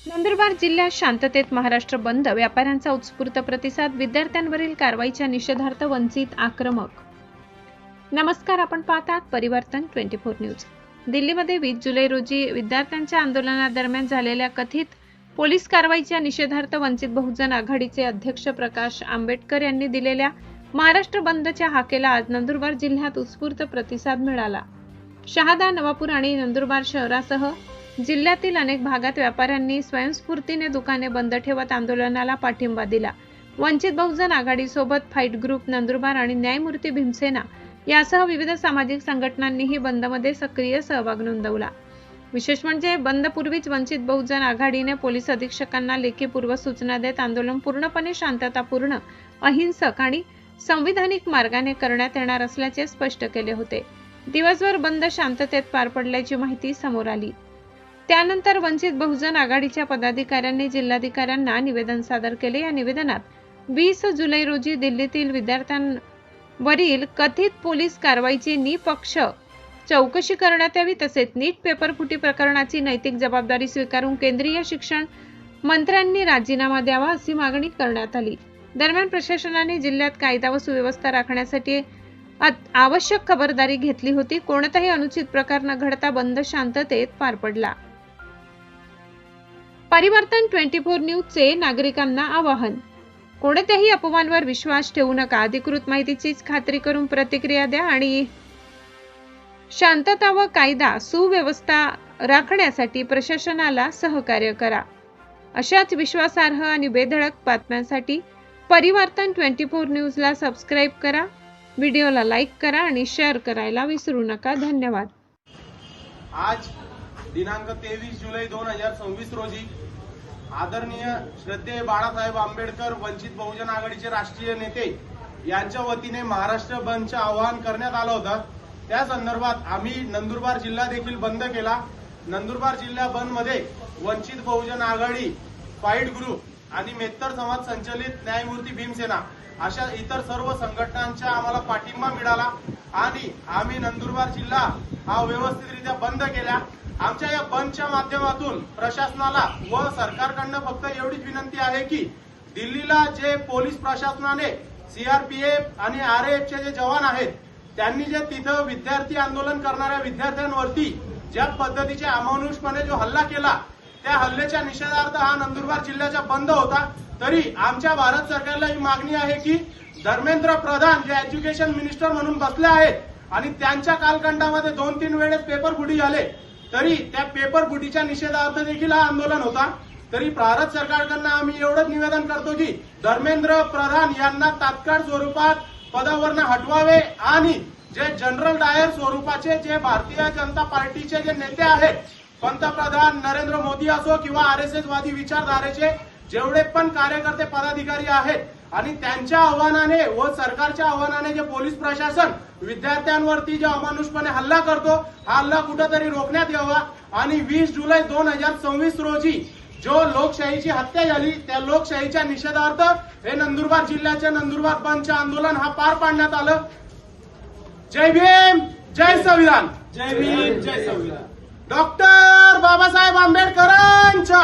नंदुरबार जिल्ह्यात शांततेत महाराष्ट्र बंद, व्यापाऱ्यांचा उत्स्फूर्त प्रतिसाद, विद्यार्थ्यांवरील कारवाईच्या निषेधार्थ वंचित आक्रमक. नमस्कार, आपण पाहतात परिवर्तन 24 न्यूज. दिल्लीमध्ये 20 जुलै रोजी विद्यार्थ्यांच्या आंदोलनादरम्यान झालेल्या कथित पोलीस कारवाईच्या निषेधार्थ वंचित बहुजन आघाडीचे अध्यक्ष प्रकाश आंबेडकर यांनी दिलेल्या महाराष्ट्र बंदच्या हाकेला आज नंदुरबार जिल्ह्यात उत्स्फूर्त प्रतिसाद मिळाला. शहादा, नवापूर आणि नंदुरबार शहरासह जिल्ह्यातील अनेक भागात व्यापाऱ्यांनी स्वयंस्फूर्तीने दुकाने बंद ठेवत आंदोलनाला पाठिंबा दिला. वंचित बहुजन आघाडीसोबत फाईट ग्रुप नंदुरबार आणि न्यायमूर्ती भीमसेना यासह विविध सामाजिक संघटनांनीही बंदमध्ये सक्रिय सहभाग नोंदवला. विशेष म्हणजे बंदपूर्वीच वंचित बहुजन आघाडीने पोलीस अधीक्षकांना लेखी पूर्व सूचना देत आंदोलन पूर्णपणे शांततापूर्ण, अहिंसक आणि संविधानिक मार्गाने करण्यात येणार असल्याचे स्पष्ट केले होते. दिवसभर बंद शांततेत पार पडल्याची माहिती समोर आली. त्यानंतर वंचित बहुजन आघाडीच्या पदाधिकाऱ्यांनी जिल्हाधिकाऱ्यांना निवेदन सादर केले. या निवेदनात 20 जुलै रोजी दिल्लीतील विद्यार्थ्यांवरील कथित पोलीस कारवाईची निपक्ष चौकशी करण्यात यावी, तसेच नीट पेपरफुटी प्रकरणाची नैतिक जबाबदारी स्वीकारून केंद्रीय शिक्षण मंत्र्यांनी राजीनामा द्यावा अशी मागणी करण्यात आली. दरम्यान प्रशासनाने जिल्ह्यात कायदा व सुव्यवस्था राखण्यासाठी आवश्यक खबरदारी घेतली होती. कोणताही अनुचित प्रकार न घडता बंद शांततेत पार पडला. परिवर्तन 24 न्यूजचे नागरिकांना आवाहन. कोणत्याही अफवांवर विश्वास ठेवू नका. अधिकृत माहितीचीच खात्री करून प्रतिक्रिया द्या आणि शांतता व कायदा सुव्यवस्था राखण्यासाठी प्रशासनाला सहकार्य करा. अशाच विश्वासार्ह आणि बेधडक बातम्यांसाठी परिवर्तन 24 न्यूजला सबस्क्राईब करा. व्हिडिओला लाईक करा आणि शेअर करायला विसरू नका. धन्यवाद. आज दिनांक 23 जुलै 2026 रोजी आदरणीय श्रद्धेय बाळासाहेब आंबेडकर वंचित बहुजन आघाडीचे राष्ट्रीय नेते यांच्या वतीने महाराष्ट्र बंदचे आवाहन करण्यात आलं होतं. त्या संदर्भात आम्ही नंदुरबार जिल्हा देखील बंद केला. नंदुरबार जिल्हा बंद मध्ये वंचित बहुजन आघाडी, फाईट ग्रुप आणि मेत्तर समाज संचलित न्यायमूर्ती भीमसेना अशा इतर सर्व संघटनांचा आम्हाला पाठिंबा मिळाला आणि आम्ही नंदुरबार जिल्हा हा व्यवस्थितरित्या बंद केला. आमच्या या बंदच्या माध्यमातून प्रशासनाला व सरकारकडनं फक्त एवढीच विनंती आहे की दिल्लीला जे पोलीस प्रशासनाने सीआरपीएफ आणि आरएएफचे जे जवान आहेत त्यांनी जे तिथं विद्यार्थी आंदोलन करणाऱ्या विद्यार्थ्यांवरती ज्या पद्धतीचे अमानुषपणे जो हल्ला केला, त्या हल्ल्याच्या निषेधार्थ हा नंदुरबार जिल्ह्याचा बंद होता. तरी आमच्या भारत सरकारला ही मागणी आहे की धर्मेंद्र प्रधान जे एज्युकेशन मिनिस्टर म्हणून बसले आहेत आणि त्यांच्या कालखंडामध्ये 2-3 वेळेस पेपर फुटी झाले, तरी त्या पेपर फुटीच्या निषेधार्थ देखील हा आंदोलन होता. तरी भारत सरकारकडनं आम्ही एवढंच निवेदन करतो की धर्मेंद्र प्रधान यांना तात्काळ स्वरूपात पदावरनं हटवावे आणि जे जनरल डायर स्वरूपाचे जे भारतीय जनता पार्टीचे जे नेते आहेत, पंतप्रधान नरेंद्र मोदी असो किंवा आरएसएस वादी विचारधारेचे जेवढे पण कार्यकर्ते पदाधिकारी आहेत आणि त्यांच्या आव्हानाने व सरकारच्या आव्हानाने जे पोलीस प्रशासन विद्यार्थ्यांवरती जो अमानुषपणे हल्ला करतो, हा हल्ला कुठेतरी रोखण्यात यावा आणि 20 जुलै 2026 रोजी जो लोकशाहीची हत्या झाली, त्या लोकशाहीच्या निषेधार्थ हे नंदुरबार जिल्ह्याचे नंदुरबार बंदचे आंदोलन हा पार पाडण्यात आलं. जय भीम, जय संविधान. जय भीम, जय संविधान. डॉक्टर बाबासाहेब आंबेडकरांच्या